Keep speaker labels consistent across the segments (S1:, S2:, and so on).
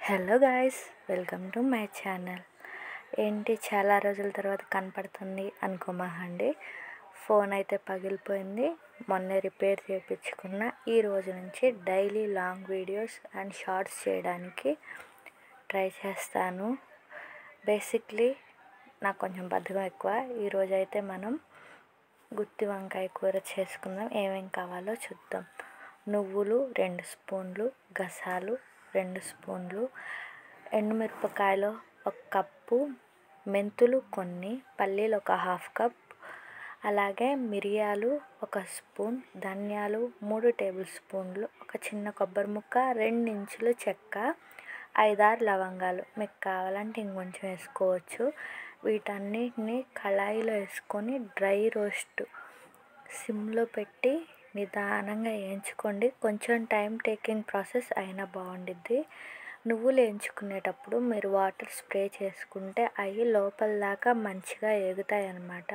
S1: Hello guys, welcome to my channel. ఏంటి చాలా రోజుల తర్వాత కనపడుతుంది అనుకోమాకండి. ఫోన్ అయితే పగిలిపోయింది. మొన్నే రిపేర్ చేయించుకున్న. ఈ రోజు నుంచి daily long videos and shorts చేయడానికి ట్రై చేస్తాను. బేసిక్లీ నాకు కొంచెం బద్ధకం ఎక్కువ. ఈరోజు అయితే మనం గుత్తి వంకాయ కూర చేసుకుందాం. ఏమేం కావాలో చూద్దాం. నువ్వులు 2 స్పూన్లు, గసాలు 2 స్పూన్లు, ఎండుమిరపకాయలు 1 కప్పు, మెంతులు కొన్ని, పల్లీలు 1/2 కప్, అలాగే మిరియాలు 1 స్పూన్, ధనియాలు 3 టేబుల్ స్పూన్లు, ఒక చిన్న కొబ్బరి ముక్క, 2 ఇంచులు చెక్క, 5-6 లవంగాలు. మీకు కావాలంటే ఇంకొంచెం వేసుకోవచ్చు. వీటన్నిటిని కళాయిలో వేసుకొని డ్రై రోస్ట్ సిమ్లో పెట్టి నిదానంగా వేయించుకోండి. కొంచెం టైం టేకింగ్ ప్రాసెస్ అయినా బాగుండిద్ది. నువ్వులు వేయించుకునేటప్పుడు మీరు వాటర్ స్ప్రే చేసుకుంటే అవి లోపల దాకా మంచిగా వేగుతాయి అన్నమాట.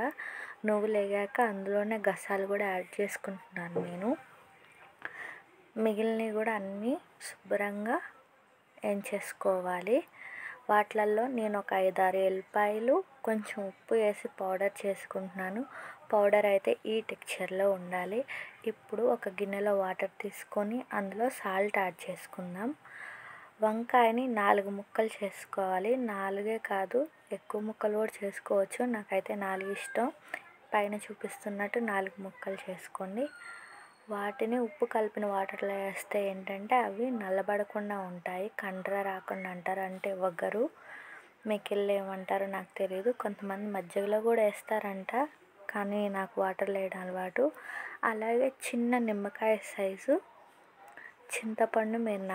S1: నువ్వులు వేగాక అందులోనే గసాలు కూడా యాడ్ చేసుకుంటున్నాను నేను. మిగిలినవి కూడా అన్నీ శుభ్రంగా వేయించేసుకోవాలి. వాటిలలో నేను ఒక 5-6 ఎల్లిపాయలు, కొంచెం ఉప్పు వేసి పౌడర్ చేసుకుంటున్నాను. పౌడర్ అయితే ఈ టెక్స్చర్లో ఉండాలి. ఇప్పుడు ఒక గిన్నెలో వాటర్ తీసుకొని అందులో సాల్ట్ యాడ్ చేసుకుందాం. వంకాయని 4 ముక్కలు చేసుకోవాలి. 4 కాదు, ఎక్కువ ముక్కలు కూడా చేసుకోవచ్చు. నాకైతే 4 ఇష్టం. పైన చూపిస్తున్నట్టు 4 ముక్కలు చేసుకోండి. వాటిని ఉప్పు కలిపిన వాటర్లో వేస్తే ఏంటంటే అవి నల్లబడకుండా ఉంటాయి, కండ్ర రాకుండా అంటారు. అంటే ఒగరు, మీకెళ్ళి ఏమంటారో నాకు తెలియదు. కొంతమంది మజ్జిగలో కూడా వేస్తారంట, కానీ నాకు వాటర్లో వేయడం అలవాటు. అలాగే చిన్న నిమ్మకాయ సైజు చింతపండు మీరు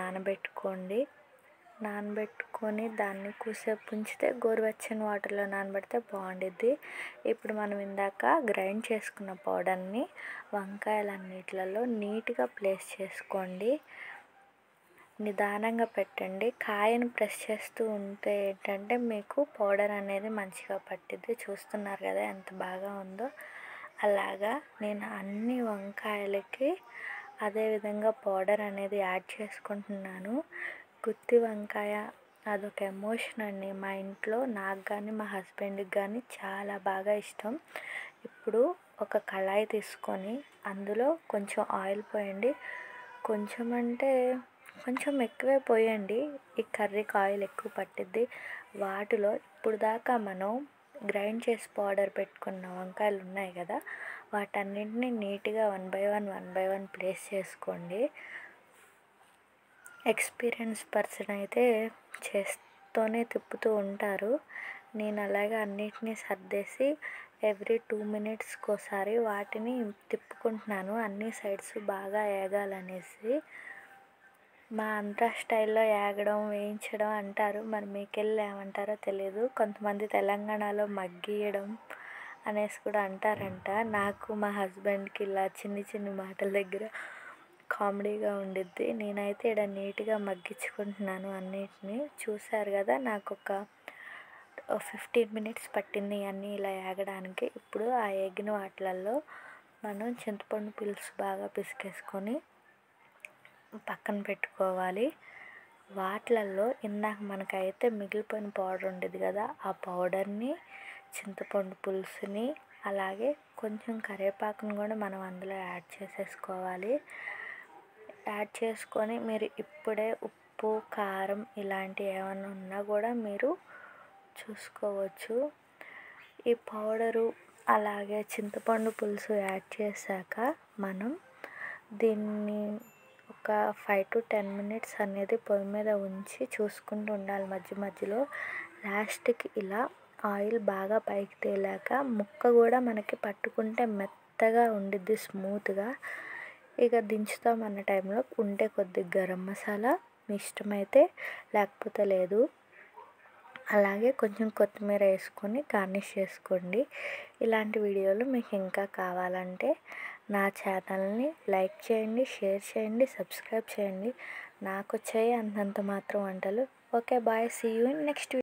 S1: నానబెట్టుకొని దాన్ని కూసేపు ఉంచితే గోరువెచ్చని వాటర్లో నానబెడితే బాగుండిద్ది. ఇప్పుడు మనం ఇందాక గ్రైండ్ చేసుకున్న పౌడర్ని వంకాయలన్నిట్లలో నీట్గా ప్లేస్ చేసుకోండి. నిదానంగా పెట్టండి. కాయను ప్రెస్ చేస్తూ ఉంటే ఏంటంటే మీకు పౌడర్ అనేది మంచిగా పట్టిద్ది. చూస్తున్నారు కదా ఎంత బాగా ఉందో. అలాగా నేను అన్ని వంకాయలకి అదేవిధంగా పౌడర్ అనేది యాడ్ చేసుకుంటున్నాను. గుత్తి వంకాయ అదొక ఎమోషన్ అండి మా ఇంట్లో. నాకు కానీ మా హస్బెండ్కి కానీ చాలా బాగా ఇష్టం. ఇప్పుడు ఒక కళాయి తీసుకొని అందులో కొంచెం ఆయిల్ పోయండి. కొంచెం అంటే కొంచెం ఎక్కువే పోయండి, ఈ కర్రీకి ఆయిల్ ఎక్కువ పట్టిద్ది. వాటిలో ఇప్పుడు దాకా మనం గ్రైండ్ చేసి పౌడర్ పెట్టుకున్న వంకాయలు ఉన్నాయి కదా, వాటన్నింటినీ నీట్గా 1 by 1 ప్లేస్ చేసుకోండి. ఎక్స్పీరియన్స్ పర్సన్ అయితే చేస్తూనే తిప్పుతూ ఉంటారు. నేను అలాగే అన్నిటినీ సర్దేసి ఎవ్రీ 2 minutesకి ఒకసారి వాటిని తిప్పుకుంటున్నాను, అన్ని సైడ్స్ బాగా వేగాలనేసి. మా ఆంధ్రా స్టైల్లో వేగడం, వేయించడం అంటారు. మరి మీకెళ్ళి ఏమంటారో తెలియదు. కొంతమంది తెలంగాణలో మగ్గియడం అనేసి కూడా అంటారంట. నాకు మా హస్బెండ్కి ఇలా చిన్ని మాటల దగ్గర కామెడీగా ఉండిద్ది. నేనైతే ఇక్కడ నీట్గా మగ్గించుకుంటున్నాను అన్నిటినీ. చూసారు కదా, నాకు ఒక 15 minutes పట్టింది అన్నీ ఇలా వేగడానికి. ఇప్పుడు ఆ వేగిన వాటిలలో మనం చింతపండు పులుసు బాగా పిసికేసుకొని పక్కన పెట్టుకోవాలి. వాటిలలో ఇందాక మనకైతే మిగిలిపోయిన పౌడర్ ఉండేది కదా, ఆ పౌడర్ని, చింతపండు పులుసుని, అలాగే కొంచెం కరివేపాకుని కూడా మనం అందులో యాడ్ చేసేసుకోవాలి. యాడ్ చేసుకొని మీరు ఇప్పుడే ఉప్పు, కారం ఇలాంటివి ఏమైనా ఉన్నా కూడా మీరు చూసుకోవచ్చు. ఈ పౌడరు అలాగే చింతపండు పులుసు యాడ్ చేశాక మనం దీన్ని ఒక 5 to 10 minutes అనేది పొయ్యి మీద ఉంచి చూసుకుంటూ ఉండాలి మధ్యలో. లాస్ట్కి ఇలా ఆయిల్ బాగా పైకి తేలాక ముక్క కూడా మనకి పట్టుకుంటే మెత్తగా ఉండిద్ది, స్మూత్గా. ఇక దించుతామన్న టైంలో ఉంటే కొద్దిగా గరం మసాలా మీ ఇష్టమైతే, లేకపోతే లేదు. అలాగే కొంచెం కొత్తిమీర వేసుకొని గార్నిష్ చేసుకోండి. ఇలాంటి వీడియోలు మీకు ఇంకా కావాలంటే నా ఛానల్ని లైక్ చేయండి, షేర్ చేయండి, సబ్స్క్రైబ్ చేయండి. నాకు వచ్చాయి అంతంత మాత్రం వంటలు. Okay, bye, see you in next video.